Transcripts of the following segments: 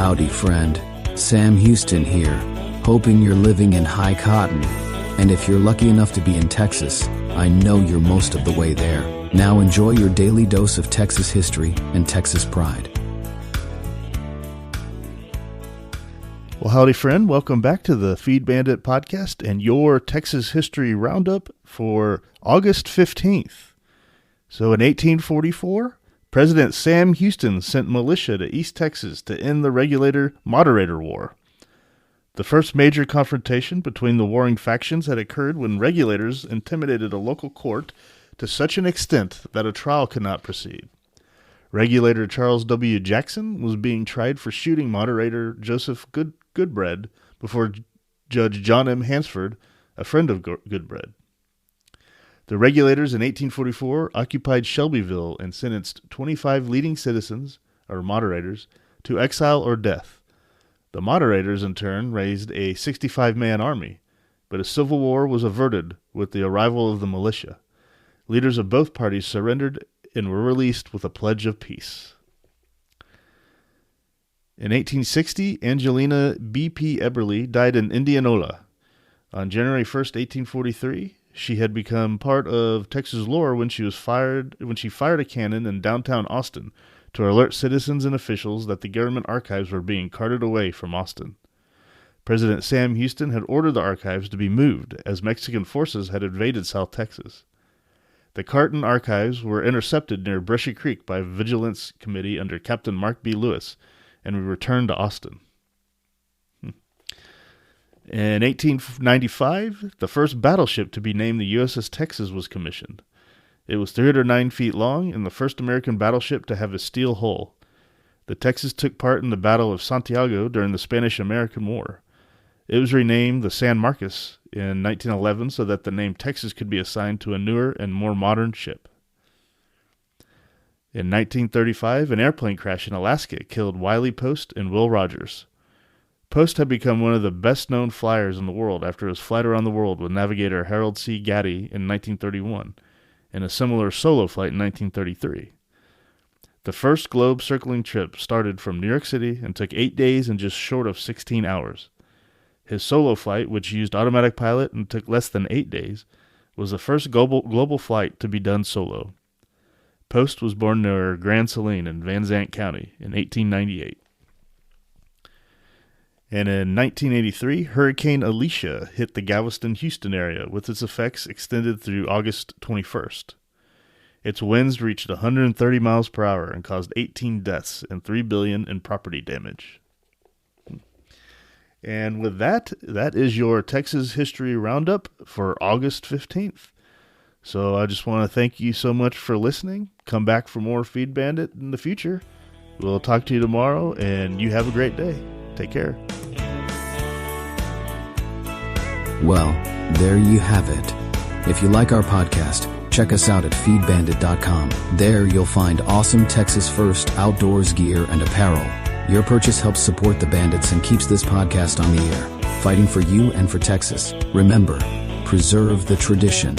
Howdy, friend. Sam Houston here, hoping you're living in high cotton. And if you're lucky enough to be in Texas, I know you're most of the way there. Now enjoy your daily dose of Texas history and Texas pride. Well, howdy, friend. Welcome back to the Feed Bandit podcast and your Texas history roundup for August 15th. So in 1844, President Sam Houston sent militia to East Texas to end the Regulator-Moderator War. The first major confrontation between the warring factions had occurred when regulators intimidated a local court to such an extent that a trial could not proceed. Regulator Charles W. Jackson was being tried for shooting moderator Joseph Goodbread before Judge John M. Hansford, a friend of Goodbread. The regulators in 1844 occupied Shelbyville and sentenced 25 leading citizens, or moderators, to exile or death. The moderators, in turn, raised a 65-man army, but a civil war was averted with the arrival of the militia. Leaders of both parties surrendered and were released with a pledge of peace. In 1860, Angelina B.P. Eberly died in Indianola. On January 1st, 1843, she had become part of Texas lore when she fired a cannon in downtown Austin to alert citizens and officials that the government archives were being carted away from Austin. President Sam Houston had ordered the archives to be moved as Mexican forces had invaded South Texas. The Carton archives were intercepted near Brushy Creek by a vigilance committee under Captain Mark B. Lewis, and we returned to Austin. In 1895, the first battleship to be named the USS Texas was commissioned. It was 309 feet long and the first American battleship to have a steel hull. The Texas took part in the Battle of Santiago during the Spanish-American War. It was renamed the San Marcos in 1911 so that the name Texas could be assigned to a newer and more modern ship. In 1935, an airplane crash in Alaska killed Wiley Post and Will Rogers. Post had become one of the best-known flyers in the world after his flight around the world with navigator Harold C. Gatty in 1931, and a similar solo flight in 1933. The first globe-circling trip started from New York City and took 8 days and just short of 16 hours. His solo flight, which used automatic pilot and took less than 8 days, was the first global flight to be done solo. Post was born near Grand Saline in Van Zandt County in 1898. And in 1983, Hurricane Alicia hit the Galveston-Houston area, with its effects extended through August 21st. Its winds reached 130 miles per hour and caused 18 deaths and $3 billion in property damage. And with that is your Texas History Roundup for August 15th. So I just want to thank you so much for listening. Come back for more Feed Bandit in the future. We'll talk to you tomorrow, and you have a great day. Take care. Well, there you have it. If you like our podcast, check us out at feedbandit.com. There you'll find awesome Texas First outdoors gear and apparel. Your purchase helps support the Bandits and keeps this podcast on the air, fighting for you and for Texas. Remember, preserve the tradition,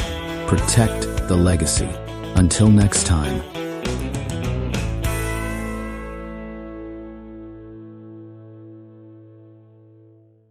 protect the legacy. Until next time.